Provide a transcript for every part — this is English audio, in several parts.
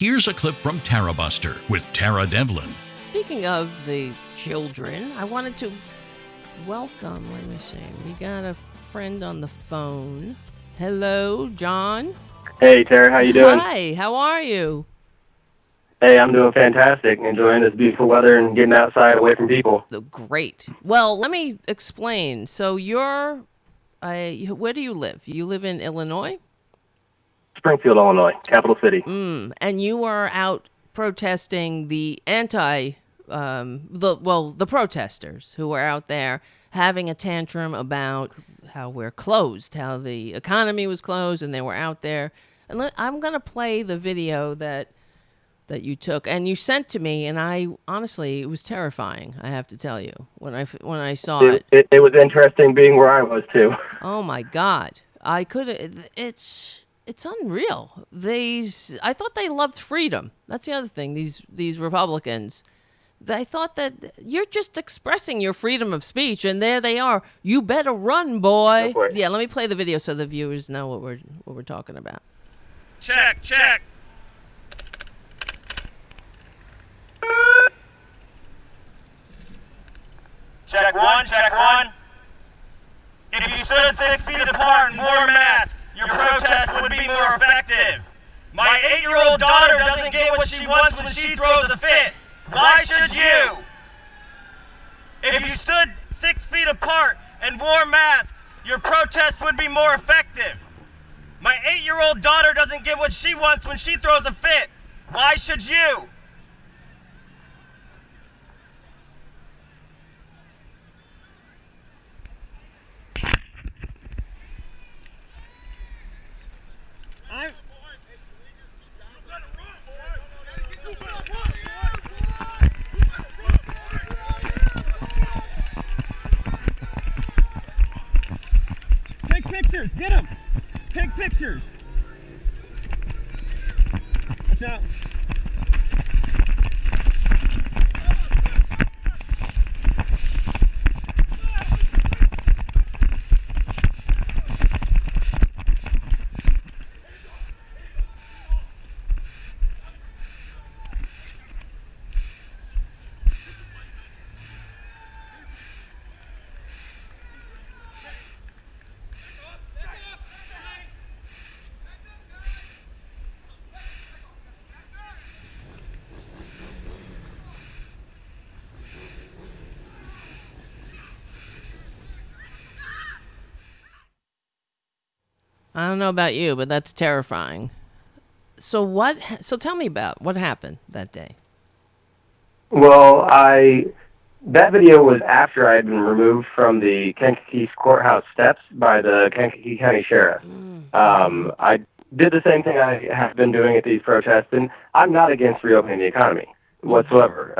Here's a clip from Tarabuster with Tara Devlin. Speaking of the children, I wanted to welcome, let me see, we got a friend on the phone. Hello, John. Hey, Tara, how you doing? Hi, how are you? Hey, I'm doing fantastic. Enjoying this beautiful weather and getting outside away from people. Great. Well, let me explain. So where do you live? You live in Illinois? Springfield, Illinois, capital city. And you are out protesting the the protesters who are out there having a tantrum about how we're closed, how the economy was closed, and they were out there. And I'm going to play the video that you took and you sent to me, and I honestly, it was terrifying, I have to tell you, when I saw it. It was interesting being where I was, too. Oh, my God. It's unreal. I thought they loved freedom. That's the other thing. These Republicans, they thought that you're just expressing your freedom of speech, and there they are. You better run, boy. Yeah, let me play the video so the viewers know what we're talking about. Check. Check 1, check 1. If you stood 6 feet apart and wore masks, your protest would be more effective. My 8-year-old daughter doesn't get what she wants when she throws a fit. Why should you? If you stood 6 feet apart and wore masks, your protest would be more effective. My 8-year-old daughter doesn't get what she wants when she throws a fit. Why should you? Take pictures, get them! Take pictures! Watch out! I don't know about you, but that's terrifying. So tell me about what happened that day. Well, that video was after I had been removed from the Kankakee courthouse steps by the Kankakee County Sheriff. I did the same thing I have been doing at these protests, and I'm not against reopening the economy whatsoever.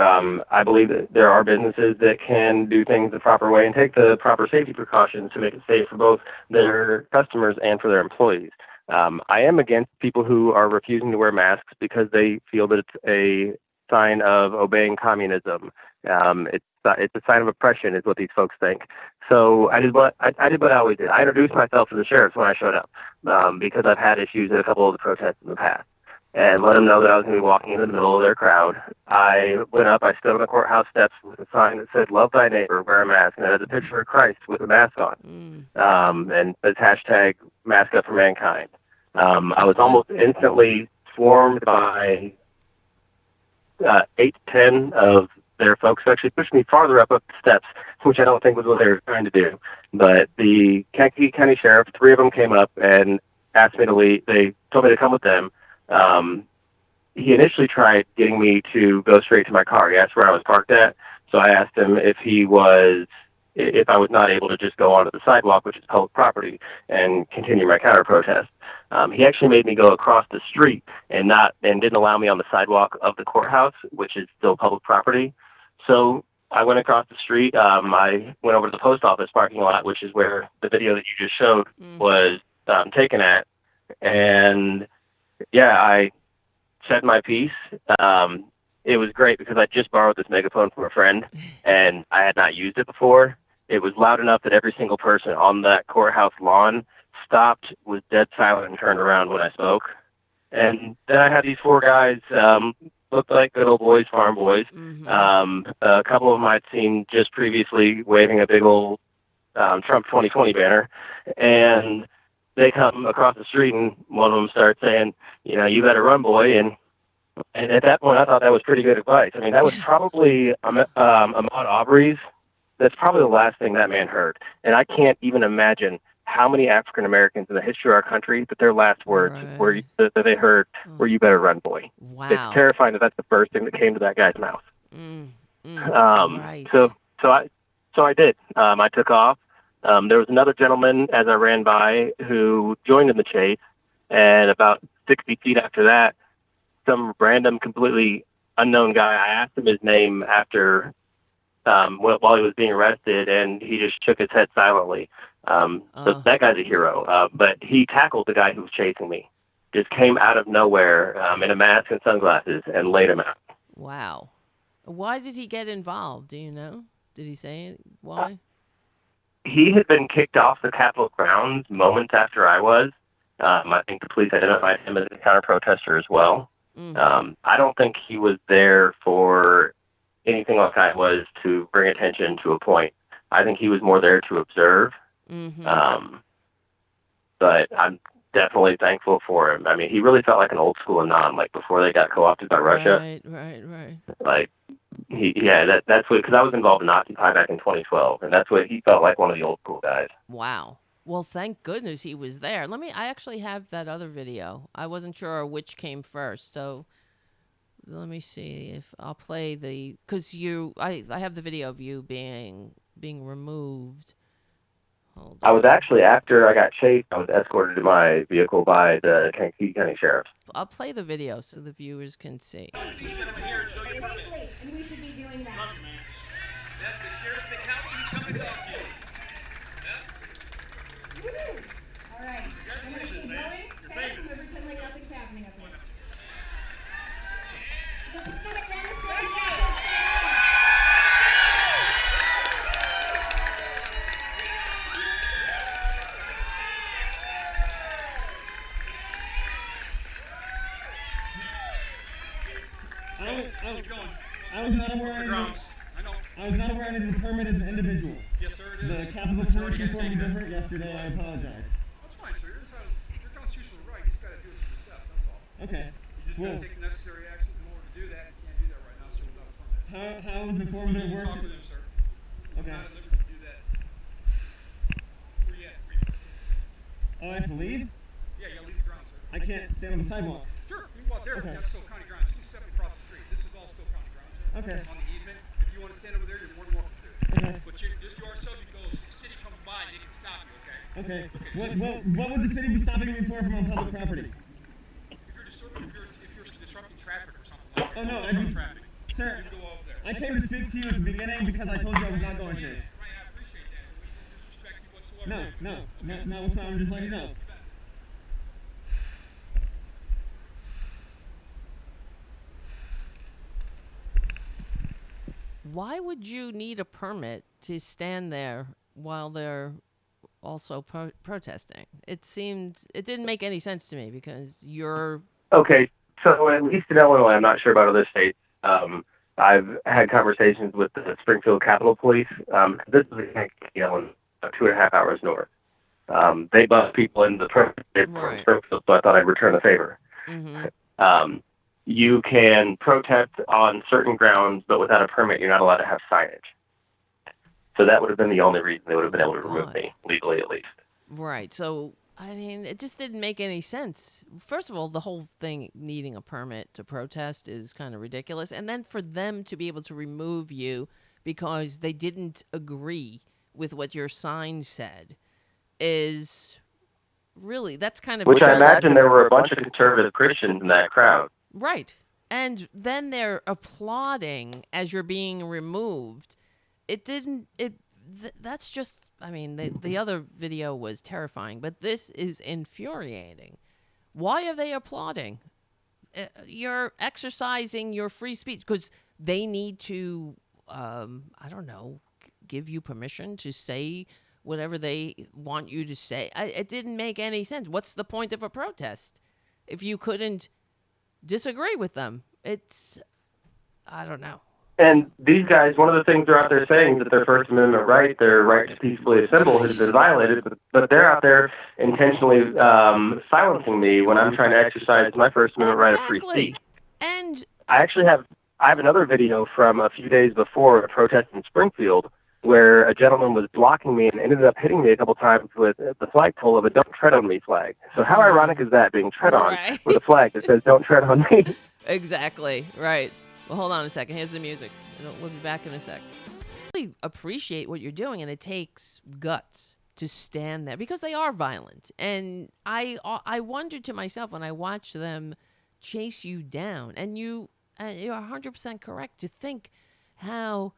I believe that there are businesses that can do things the proper way and take the proper safety precautions to make it safe for both their customers and for their employees. I am against people who are refusing to wear masks because they feel that it's a sign of obeying communism. It's a sign of oppression, is what these folks think. So I did what I always did. I introduced myself to the sheriffs when I showed up because I've had issues at a couple of the protests in the past, and let them know that I was going to be walking in the middle of their crowd. I went up, I stood on the courthouse steps with a sign that said, "Love thy neighbor, wear a mask," and it has a picture of Christ with a mask on, and it's hashtag mask up for mankind. I was almost instantly swarmed by 8 to 10 of their folks who actually pushed me farther up the steps, which I don't think was what they were trying to do. But the Kankakee County Sheriff, 3 of them came up and asked me to leave. They told me to come with them. He initially tried getting me to go straight to my car. He asked where I was parked at. So I asked him if I was not able to just go onto the sidewalk, which is public property, and continue my counter protest. He actually made me go across the street and didn't allow me on the sidewalk of the courthouse, which is still public property. So I went across the street. I went over to the post office parking lot, which is where the video that you just showed was taken at. And yeah, I said my piece. It was great because I just borrowed this megaphone from a friend, and I had not used it before. It was loud enough that every single person on that courthouse lawn stopped, was dead silent, and turned around when I spoke. And then I had these four guys, looked like good old boys, farm boys. A couple of them I'd seen just previously waving a big old Trump 2020 banner. And they come across the street, and one of them starts saying, you better run, boy. And at that point, I thought that was pretty good advice. I mean, that was probably Ahmaud Arbery's. That's probably the last thing that man heard. And I can't even imagine how many African Americans in the history of our country that their last words that they heard were "You better run, boy." Wow. It's terrifying that that's the first thing that came to that guy's mouth. Right. So I did. I took off. There was another gentleman as I ran by who joined in the chase, and about 60 feet after that, some random, completely unknown guy. I asked him his name after while he was being arrested, and he just shook his head silently. So that guy's a hero. But he tackled the guy who was chasing me. Just came out of nowhere in a mask and sunglasses and laid him out. Wow. Why did he get involved? Do you know? Did he say why? He had been kicked off the Capitol grounds moments after I was. I think the police identified him as a counter-protester as well. I don't think he was there for anything like I was to bring attention to a point. I think he was more there to observe. But I'm definitely thankful for him. I mean, he really felt like an old school Anon, like before they got co-opted by Russia. Right. Like, that's what, because I was involved in Occupy back in 2012, and that's what he felt like, one of the old school guys. Wow. Well, thank goodness he was there. I actually have that other video. I wasn't sure which came first, so let me see if I'll play because I have the video of you being removed. Hold on. I was actually, after I got chased, I was escorted to my vehicle by the Kankakee County Sheriff. I'll play the video so the viewers can see. Exactly, and we should be doing that. Love you, man. That's the sheriff of the county. He's coming to talk to you. All right. I'm going to keep going. Okay? We're pretending like nothing's happening up here. I was not aware I needed a permit as an individual. Yes, sir, it is. The Capitol Police reported me different yesterday. I apologize. That's fine, sir. Your constitutional right. You just got to do it through the steps. That's all. Okay. You just got to take the necessary actions in order to do that. You can't do that right now, sir, without a permit. How is the formative You work? talk with him, sir. Okay. You're not at liberty to do that. Where you at? Oh, I have to leave? Yeah, you got to leave the ground, sir. I can't stand on the sidewalk. Sure, you can go out there. Okay. That's still county grounds. You can step across the street. This is all still county grounds, sir. Okay. On the easement. If you want to stand over there, you're more than welcome to. Okay. But you are subject to the city comes by and they can stop you, okay? Okay. What would the city be stopping me for if I'm on public property? If you're disrupting traffic or something like that. Oh, no, disrupt traffic. Sir, You can go over there. I came to speak to you at the beginning because I told you I was not going to. Right, I appreciate that. We don't disrespect you whatsoever. No, it's not. I'm just letting you know. Why would you need a permit to stand there while they're also protesting? It didn't make any sense to me because you're... Okay, so at least in Illinois, I'm not sure about other states. I've had conversations with the Springfield Capitol Police. This is in Kankakee, Illinois, 2.5 hours north. They bust people in the protest from Springfield, so I thought I'd return the favor. You can protest on certain grounds, but without a permit, you're not allowed to have signage. So that would have been the only reason they would have been able to remove me, legally at least. Right. So, I mean, it just didn't make any sense. First of all, the whole thing needing a permit to protest is kind of ridiculous. And then for them to be able to remove you because they didn't agree with what your sign said is really, that's kind of... Which I imagine there were a bunch of conservative Christians in that crowd. Right. And then they're applauding as you're being removed. That's just, I mean, the other video was terrifying, but this is infuriating. Why are they applauding? You're exercising your free speech because they need to, I don't know, give you permission to say whatever they want you to say. It didn't make any sense. What's the point of a protest? if you couldn't disagree with them. I don't know. And these guys, one of the things they're out there saying that their First Amendment right, their right to peacefully assemble, has been violated, but they're out there intentionally silencing me when I'm trying to exercise my First Amendment right of free speech. And I have another video from a few days before a protest in Springfield where a gentleman was blocking me and ended up hitting me a couple times with the flagpole of a "Don't Tread on Me" flag. So how ironic is that, being tread on with a flag that says "Don't tread on me"? Exactly, right. Well, hold on a second. Here's the music. We'll be back in a sec. I really appreciate what you're doing, and it takes guts to stand there because they are violent. And I wondered to myself when I watched them chase you down, and you're 100% correct to think how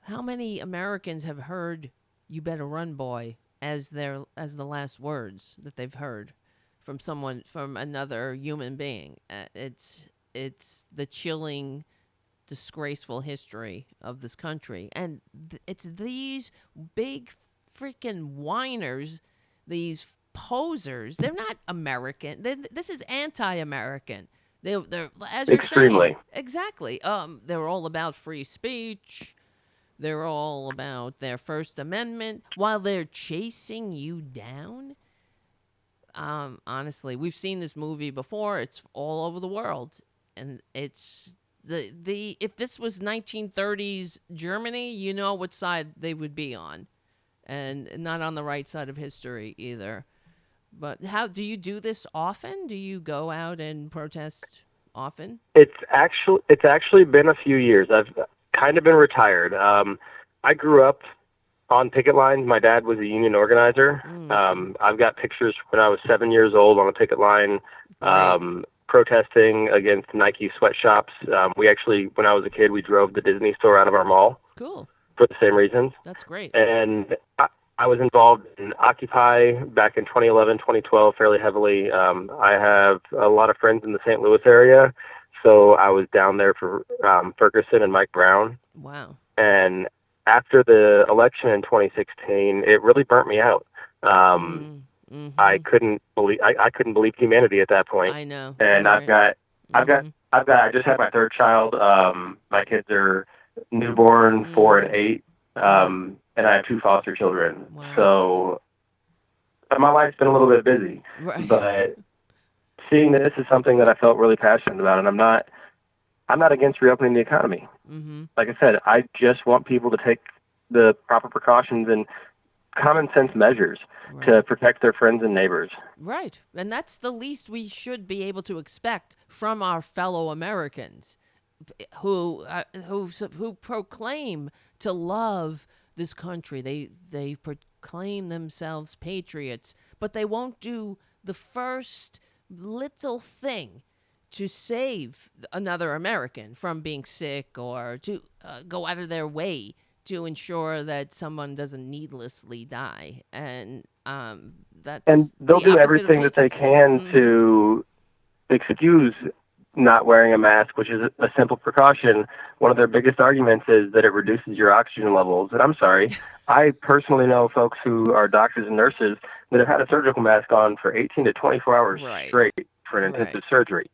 many Americans have heard "You better run, boy" as the last words that they've heard from another human being. It's the chilling, disgraceful history of this country. And it's these big freaking whiners, these posers. They're not American. This is anti-American. They're as you're Extremely. saying. Exactly. They're all about free speech. They're all about their First Amendment while they're chasing you down. Honestly, we've seen this movie before. It's all over the world. And it's if this was 1930s Germany, you know what side they would be on, and not on the right side of history either. But how do you do this often? Do you go out and protest often? It's actually been a few years. I've kind of been retired. I grew up on picket lines. My dad was a union organizer. I've got pictures when I was 7 years old on a picket line. Protesting against Nike sweatshops. We actually, when I was a kid, we drove the Disney store out of our mall. Cool. For the same reasons. That's great. And I was involved in Occupy back in 2011, 2012 fairly heavily. I have a lot of friends in the St. Louis area, so I was down there for Ferguson and Mike Brown. Wow. And after the election in 2016, it really burnt me out. I couldn't believe humanity at that point. I know. And I just had my third child. My kids are newborn, 4 and 8. And I have 2 foster children. Wow. So my life's been a little bit busy. Right. But seeing this is something that I felt really passionate about, and I'm not against reopening the economy. Like I said, I just want people to take the proper precautions and common sense measures to protect their friends and neighbors. Right. And that's the least we should be able to expect from our fellow Americans who proclaim to love this country. They proclaim themselves patriots, but they won't do the first little thing to save another American from being sick or to go out of their way to ensure that someone doesn't needlessly die. And they'll do everything that they can to excuse not wearing a mask, which is a simple precaution. One of their biggest arguments is that it reduces your oxygen levels. And I'm sorry, I personally know folks who are doctors and nurses that have had a surgical mask on for 18 to 24 hours straight for an intensive surgery.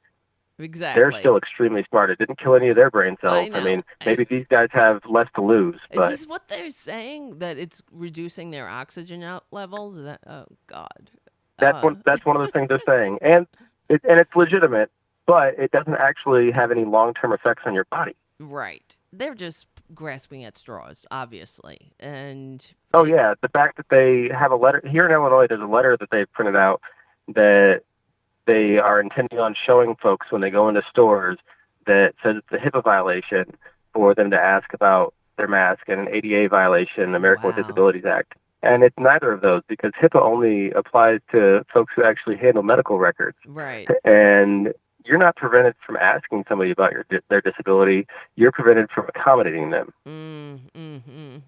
Exactly. They're still extremely smart. It didn't kill any of their brain cells. I mean, maybe these guys have less to lose. Is this what they're saying? That it's reducing their oxygen levels? Is that, oh God. That's one of the things they're saying, and it's legitimate, but it doesn't actually have any long-term effects on your body. Right. They're just grasping at straws, obviously, and. Oh yeah, the fact that they have a letter here in Illinois. There's a letter that they've printed out that they are intending on showing folks when they go into stores that says it's a HIPAA violation for them to ask about their mask, and an ADA violation, American with Disabilities Act. And it's neither of those, because HIPAA only applies to folks who actually handle medical records. Right. And you're not prevented from asking somebody about their disability. You're prevented from accommodating them.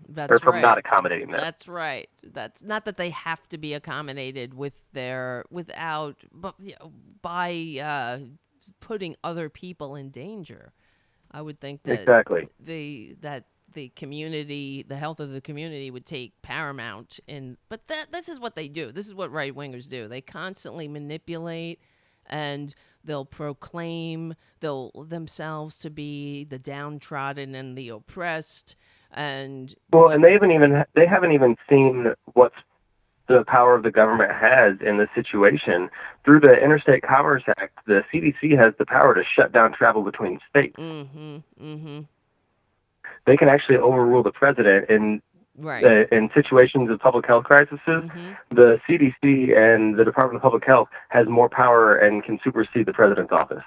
That's or from right. not accommodating them. That's right. That's not that they have to be accommodated by putting other people in danger. I would think that the community, the health of the community would take paramount but this is what they do. This is what right-wingers do. They constantly manipulate and they'll proclaim themselves to be the downtrodden and the oppressed. And they haven't even seen what's the power of the government has in this situation. Through the Interstate Commerce Act, the CDC has the power to shut down travel between states. They can actually overrule the president in situations of public health crises. The CDC and the Department of Public Health has more power and can supersede the president's office.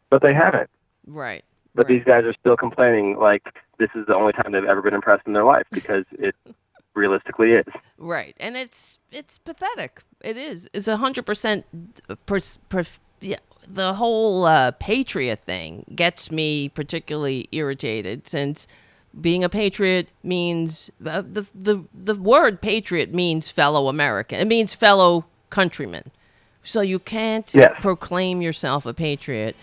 But they haven't. Right. But these guys are still complaining like this is the only time they've ever been impressed in their life, because it realistically is. Right. And it's pathetic. It is. It's 100%. The whole patriot thing gets me particularly irritated, since being a patriot means the word patriot means fellow American. It means fellow countrymen. So you can't proclaim yourself a patriot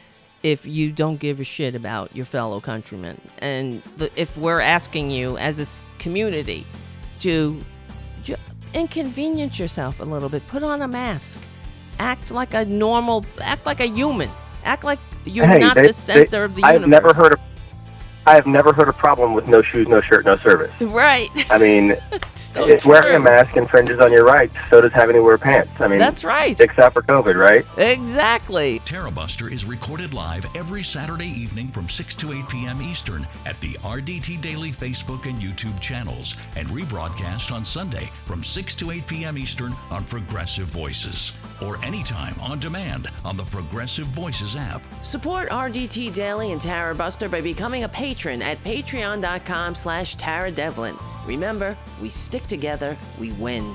if you don't give a shit about your fellow countrymen. And if we're asking you as a community to inconvenience yourself a little bit, put on a mask, act like a human, act like you're not the center of the universe. I have never heard a problem with no shoes, no shirt, no service. Right. I mean, so if wearing a mask infringes on your rights, so does having to wear pants. I mean, that's right. Except for COVID, right? Exactly. Tarabuster is recorded live every Saturday evening from 6 to 8 p.m. Eastern at the RDT Daily Facebook and YouTube channels, and rebroadcast on Sunday from 6 to 8 p.m. Eastern on Progressive Voices, or anytime on demand on the Progressive Voices app. Support RDT Daily and Tarabuster by becoming a patron at patreon.com/TaraDevlin. Remember, we stick together, we win.